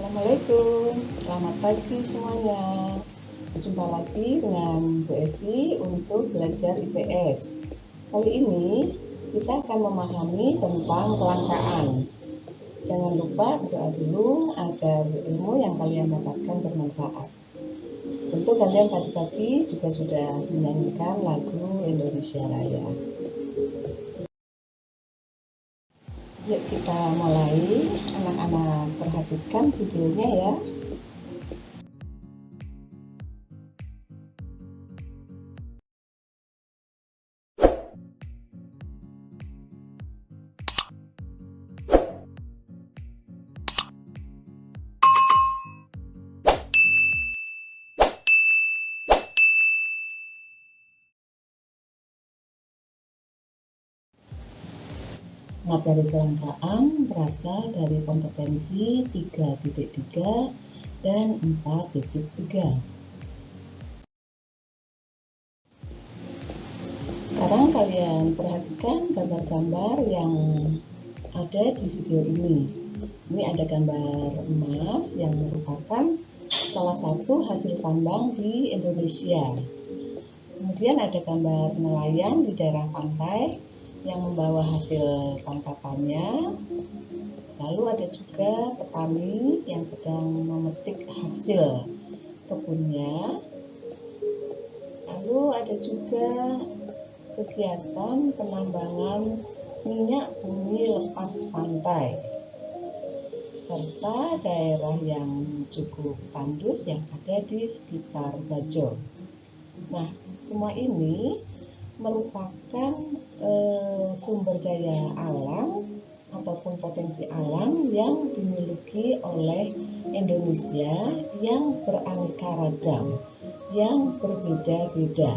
Assalamualaikum, selamat pagi semuanya. Jumpa lagi dengan Bu Evi untuk belajar IPS. Kali ini kita akan memahami tentang kelangkaan. Jangan lupa berdoa dulu agar ilmu yang kalian dapatkan bermanfaat. Tentu kalian tadi-pagi juga sudah menyanyikan lagu Indonesia Raya. Yuk kita mulai, anak-anak perhatikan videonya ya. Materi kelangkaan berasal dari kompetensi 3.3 dan 4.3. Sekarang kalian perhatikan gambar-gambar yang ada di video ini. Ini ada gambar emas yang merupakan salah satu hasil tambang di Indonesia. Kemudian ada gambar nelayan di daerah pantai yang membawa hasil tangkapannya. Lalu ada juga petani yang sedang memetik hasil kebunnya. Lalu ada juga kegiatan penambangan minyak bumi lepas pantai, serta daerah yang cukup tandus yang ada di sekitar Bajo. Nah, semua ini merupakan sumber daya alam ataupun potensi alam yang dimiliki oleh Indonesia yang beraneka ragam, yang berbeda-beda.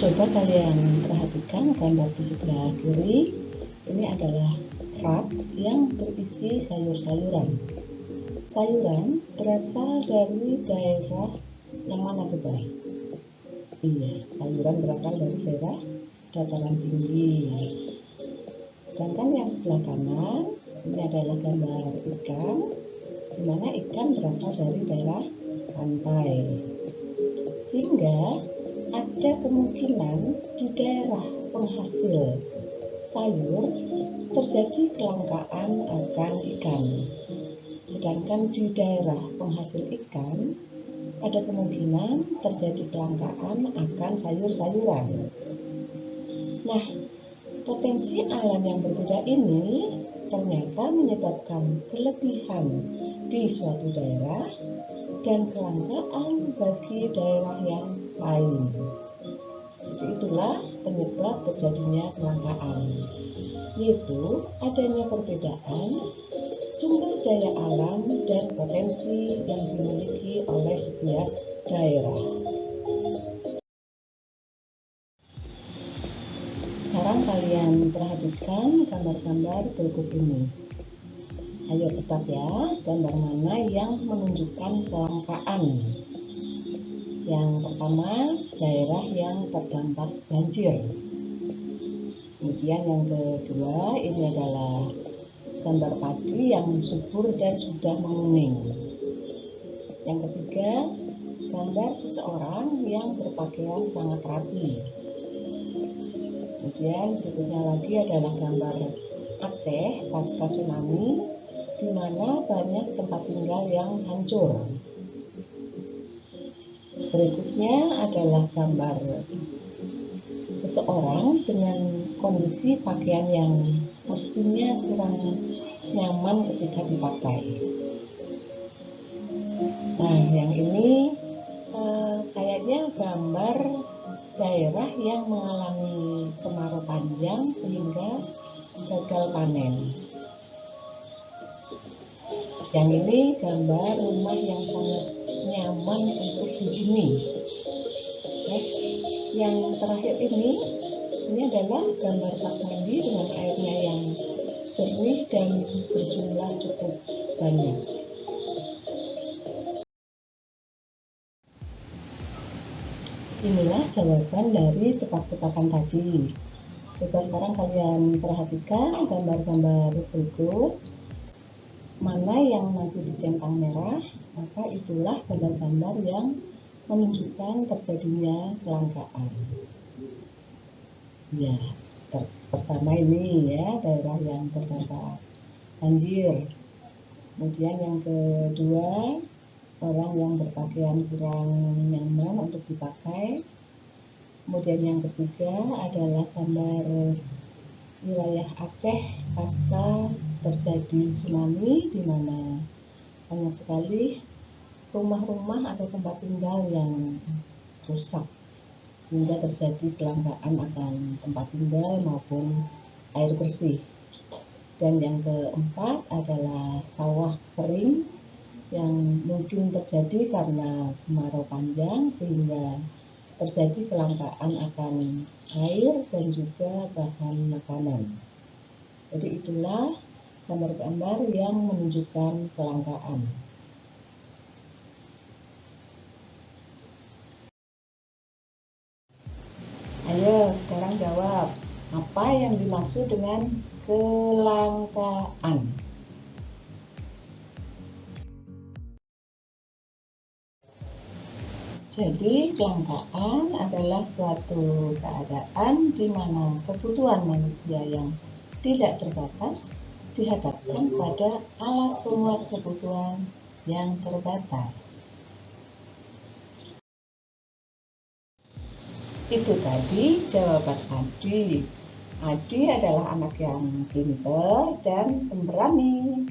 Coba kalian perhatikan gambar di sebelah kiri. Ini adalah rak yang berisi sayur-sayuran. Sayuran berasal dari daerah yang mana coba? Iya, sayuran berasal dari daerah dataran tinggi. Sedangkan yang sebelah kanan ini adalah gambar ikan, di mana ikan berasal dari daerah pantai. Sehingga ada kemungkinan di daerah penghasil sayur terjadi kelangkaan akan ikan. Sedangkan di daerah penghasil ikan ada kemungkinan terjadi kelangkaan akan sayur-sayuran. Nah, potensi alam yang berbeda ini ternyata menyebabkan kelebihan di suatu daerah dan kelangkaan bagi daerah yang lain. Jadi itulah penyebab terjadinya kelangkaan, yaitu adanya perbedaan sumber daya alam dan potensi yang dimiliki oleh setiap daerah. Sekarang kalian perhatikan gambar-gambar berikut ini. Ayo tetap ya, gambar mana yang menunjukkan kelangkaan. Yang pertama, daerah yang terdampak banjir. Kemudian yang kedua, ini adalah gambar padi yang subur dan sudah menguning. Yang ketiga, gambar seseorang yang berpakaian sangat rapi. Kemudian berikutnya lagi adalah gambar Aceh pasca tsunami, di mana banyak tempat tinggal yang hancur. Berikutnya adalah gambar seseorang dengan kondisi pakaian yang mestinya kurang nyaman ketika dipakai. Nah, yang ini kayaknya gambar daerah yang mengalami kemarau panjang sehingga gagal panen. Yang ini gambar rumah yang sangat nyaman untuk dihuni. Yang terakhir ini adalah gambar bak mandi dengan airnya yang jernih dan berjumlah cukup banyak. Inilah jawaban dari tebak-tebakan tadi. Coba sekarang kalian perhatikan gambar-gambar berikut. Mana yang nanti dicentang merah, maka itulah gambar-gambar yang menunjukkan terjadinya kelangkaan. Ya, pertama ini ya, daerah yang terdampak banjir. Kemudian yang kedua, orang yang berpakaian kurang nyaman untuk dipakai. Kemudian yang ketiga adalah gambar wilayah Aceh pasca terjadi tsunami, di mana banyak sekali rumah-rumah atau tempat tinggal yang rusak sehingga terjadi kelangkaan akan tempat tinggal maupun air bersih. Dan yang keempat adalah sawah kering yang mungkin terjadi karena kemarau panjang sehingga terjadi kelangkaan akan air dan juga bahan makanan. Jadi itulah gambar-gambar yang menunjukkan kelangkaan. Ayo sekarang jawab, apa yang dimaksud dengan kelangkaan? Jadi kelangkaan adalah suatu keadaan di mana kebutuhan manusia yang tidak terbatas dihadapkan pada alat pemuas kebutuhan yang terbatas. Itu tadi jawaban Adi. Adi adalah anak yang pintar dan pemberani.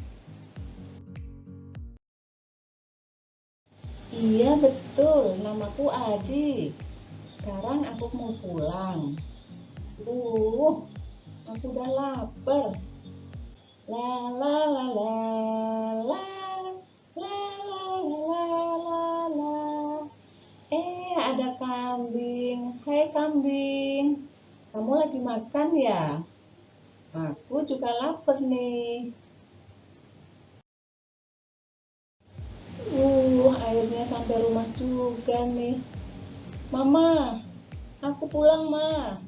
Iya betul, namaku Adi. Sekarang aku mau pulang. Aku udah lapar. La la la la la la la la la. Ada kambing. Hai kambing, kamu lagi makan ya? Aku juga lapar nih. Airnya sampai rumah juga nih. Mama, aku pulang, Ma.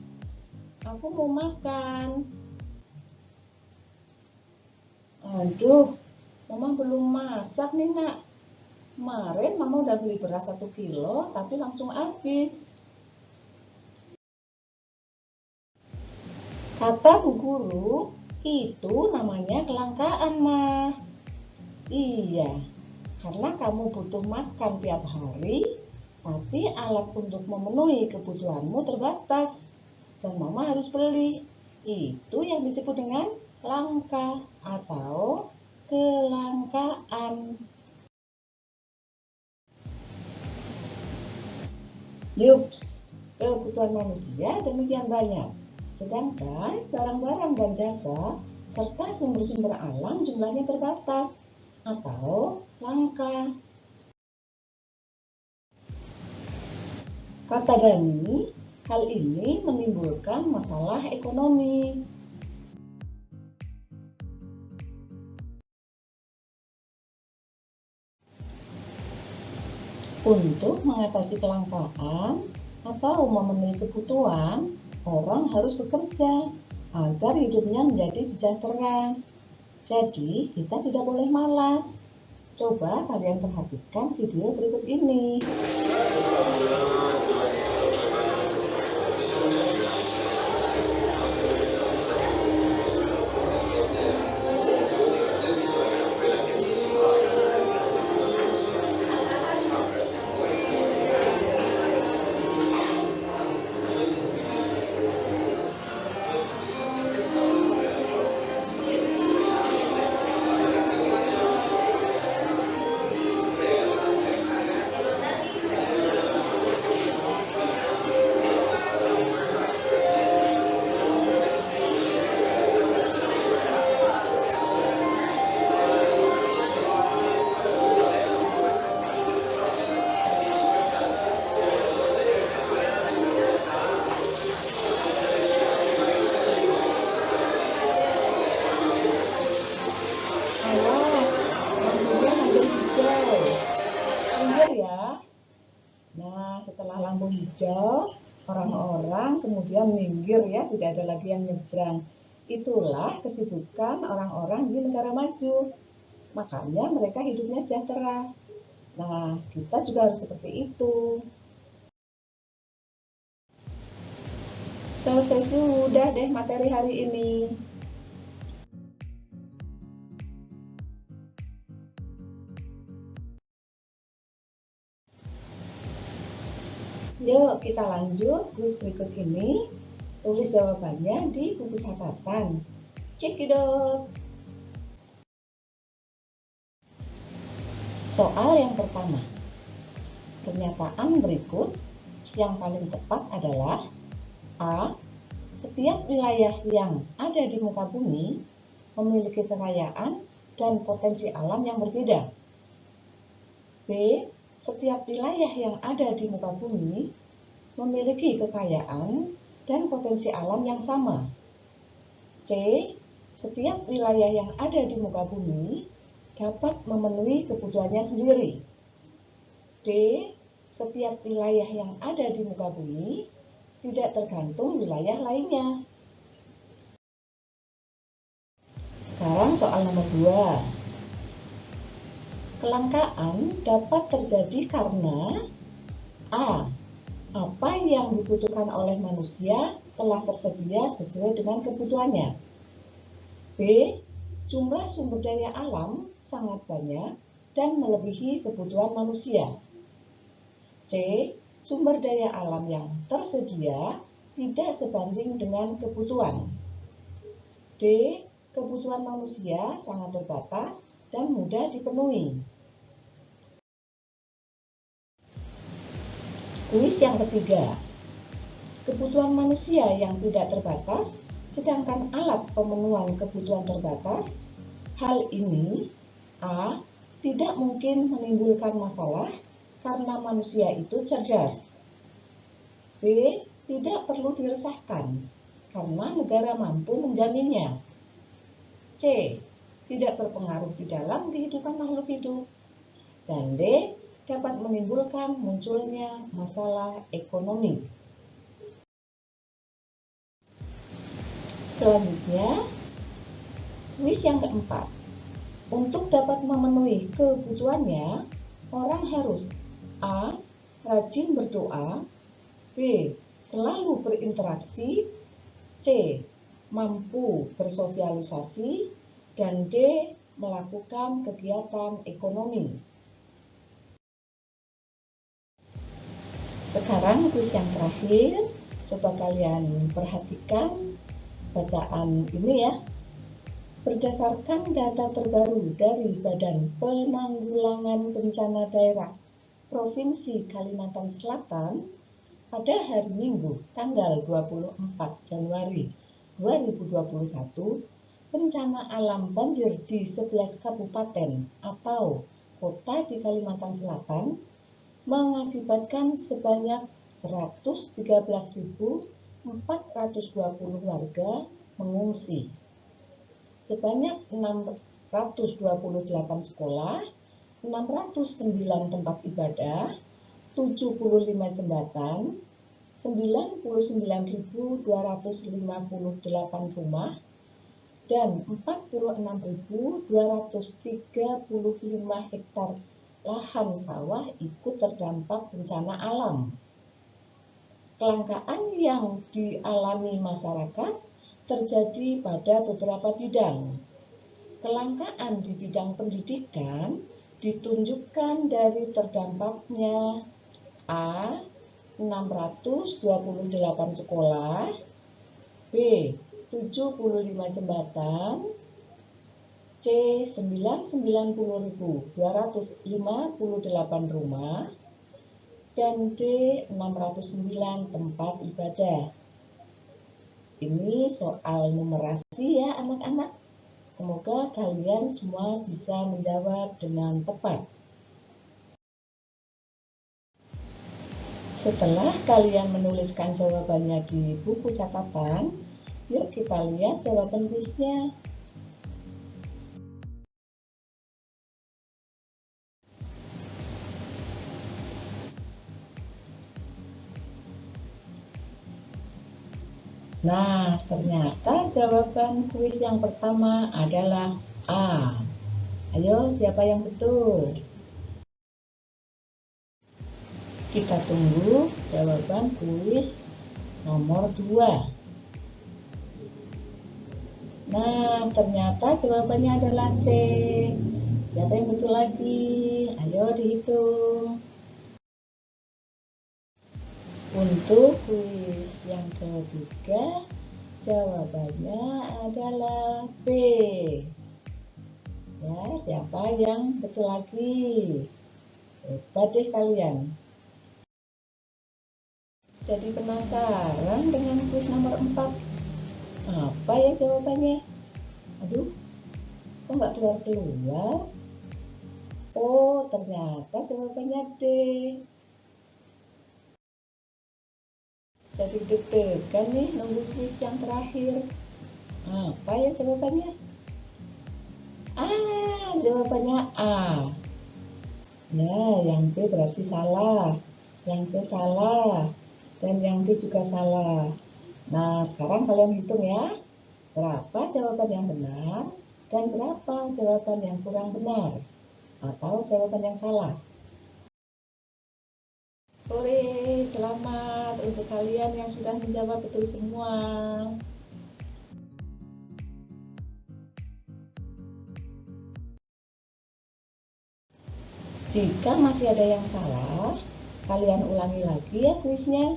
Aku mau makan. Aduh, Mama belum masak nih, Nak. Kemarin Mama udah beli beras 1 kilo, tapi langsung habis. Kata Bu Guru, itu namanya kelangkaan, Ma. Iya, karena kamu butuh makan tiap hari, tapi alat untuk memenuhi kebutuhanmu terbatas. Dan Mama harus beli. Itu yang disebut dengan langka atau kelangkaan. Yups, kebutuhan manusia demikian banyak. Sedangkan barang-barang dan jasa serta sumber-sumber alam jumlahnya terbatas atau langka. Kata Dani, hal ini menimbulkan masalah ekonomi. Untuk mengatasi kelangkaan atau memenuhi kebutuhan, orang harus bekerja agar hidupnya menjadi sejahtera. Jadi, kita tidak boleh malas. Coba kalian perhatikan video berikut ini. Orang-orang kemudian minggir ya, tidak ada lagi yang nyebrang. Itulah kesibukan orang-orang di negara maju. Makanya mereka hidupnya sejahtera. Nah, kita juga harus seperti itu. Selesai sudah deh materi hari ini. Yuk kita lanjut kuis berikut ini. Tulis jawabannya di buku catatan. Cekidot. Soal yang pertama. Pernyataan berikut yang paling tepat adalah A. Setiap wilayah yang ada di muka bumi memiliki kekayaan dan potensi alam yang berbeda. B. Setiap wilayah yang ada di muka bumi memiliki kekayaan dan potensi alam yang sama. C. Setiap wilayah yang ada di muka bumi dapat memenuhi kebutuhannya sendiri. D. Setiap wilayah yang ada di muka bumi tidak tergantung wilayah lainnya. Sekarang soal nomor 2. Kelangkaan dapat terjadi karena A. Apa yang dibutuhkan oleh manusia telah tersedia sesuai dengan kebutuhannya. B. Jumlah sumber daya alam sangat banyak dan melebihi kebutuhan manusia. C. Sumber daya alam yang tersedia tidak sebanding dengan kebutuhan. D. Kebutuhan manusia sangat terbatas dan mudah dipenuhi. Kuis yang ketiga. Kebutuhan manusia yang tidak terbatas, sedangkan alat pemenuhan kebutuhan terbatas. Hal ini A. Tidak mungkin menimbulkan masalah karena manusia itu cerdas. B. Tidak perlu diresahkan karena negara mampu menjaminnya. C. Tidak berpengaruh di dalam kehidupan makhluk hidup. Dan D. Dapat menimbulkan munculnya masalah ekonomi. Selanjutnya, kuis yang keempat. Untuk dapat memenuhi kebutuhannya, orang harus A. Rajin berdoa. B. Selalu berinteraksi. C. Mampu bersosialisasi. Dan D. Melakukan kegiatan ekonomi. Sekarang kuis yang terakhir. Coba kalian perhatikan bacaan ini ya. Berdasarkan data terbaru dari Badan Penanggulangan Bencana Daerah Provinsi Kalimantan Selatan, pada hari Minggu tanggal 24 Januari 2021, bencana alam banjir di 11 kabupaten atau kota di Kalimantan Selatan mengakibatkan sebanyak 113.420 warga mengungsi. Sebanyak 628 sekolah, 609 tempat ibadah, 75 jembatan, 99.258 rumah, dan 46.235 hektar lahan sawah ikut terdampak bencana alam. Kelangkaan yang dialami masyarakat terjadi pada beberapa bidang. Kelangkaan di bidang pendidikan ditunjukkan dari terdampaknya A. 628 sekolah, B. 75 jembatan, C. 99.258 rumah, dan D. 609 tempat ibadah. Ini soal numerasi ya anak-anak. Semoga kalian semua bisa menjawab dengan tepat. Setelah kalian menuliskan jawabannya di buku catatan, yuk kita lihat jawaban kuisnya. Nah, ternyata jawaban kuis yang pertama adalah A. Ayo, siapa yang betul? Kita tunggu jawaban kuis nomor 2. Nah, ternyata jawabannya adalah C. Siapa yang betul lagi? Ayo dihitung. Untuk kuis yang ketiga, jawabannya adalah B. Ya, siapa yang betul lagi? Hebat deh kalian. Jadi penasaran dengan kuis nomor 4? Apa ya jawabannya? Aduh, kok nggak keluar-keluar? Oh, ternyata jawabannya D. Jadi deg-degan nih nunggu kuis yang terakhir. Apa ya jawabannya? Jawabannya A. Ya, yang B berarti salah. Yang C salah. Dan yang D juga salah. Nah, sekarang kalian hitung ya. Berapa jawaban yang benar dan berapa jawaban yang kurang benar atau jawaban yang salah. Hore, selamat untuk kalian yang sudah menjawab betul semua. Jika masih ada yang salah, kalian ulangi lagi ya kuisnya.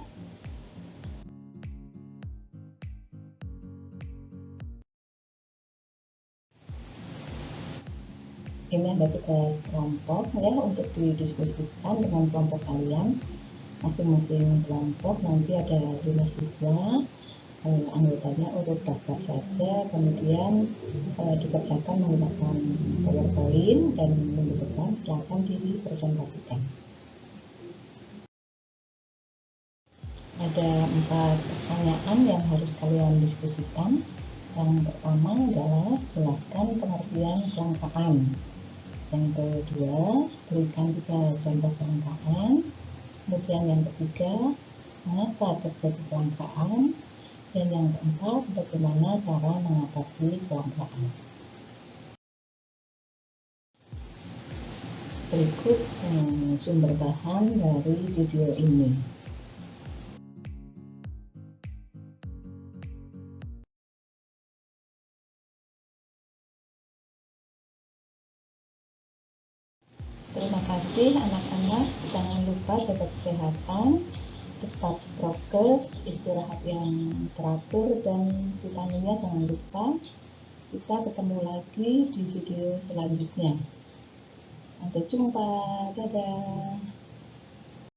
Ini ada tugas kelompok ya untuk didiskusikan dengan kelompok kalian. Masing-masing kelompok nanti ada 5 siswa, anggotanya urut daftar saja, kemudian dikerjakan menggunakan PowerPoint dan minggu depan silakan dipresentasikan. Ada 4 pertanyaan yang harus kalian diskusikan. Yang pertama adalah jelaskan pengertian kelangkaan. Yang kedua, berikan 3 contoh kelangkaan. Kemudian yang ketiga, mengapa terjadi kelangkaan? Dan yang keempat, bagaimana cara mengatasi kelangkaan. Berikut sumber bahan dari video ini. Terima kasih anak-anak, jangan lupa jaga kesehatan, tetap prokes, istirahat yang teratur, dan vitaminnya jangan lupa. Kita ketemu lagi di video selanjutnya. Sampai jumpa, dadah.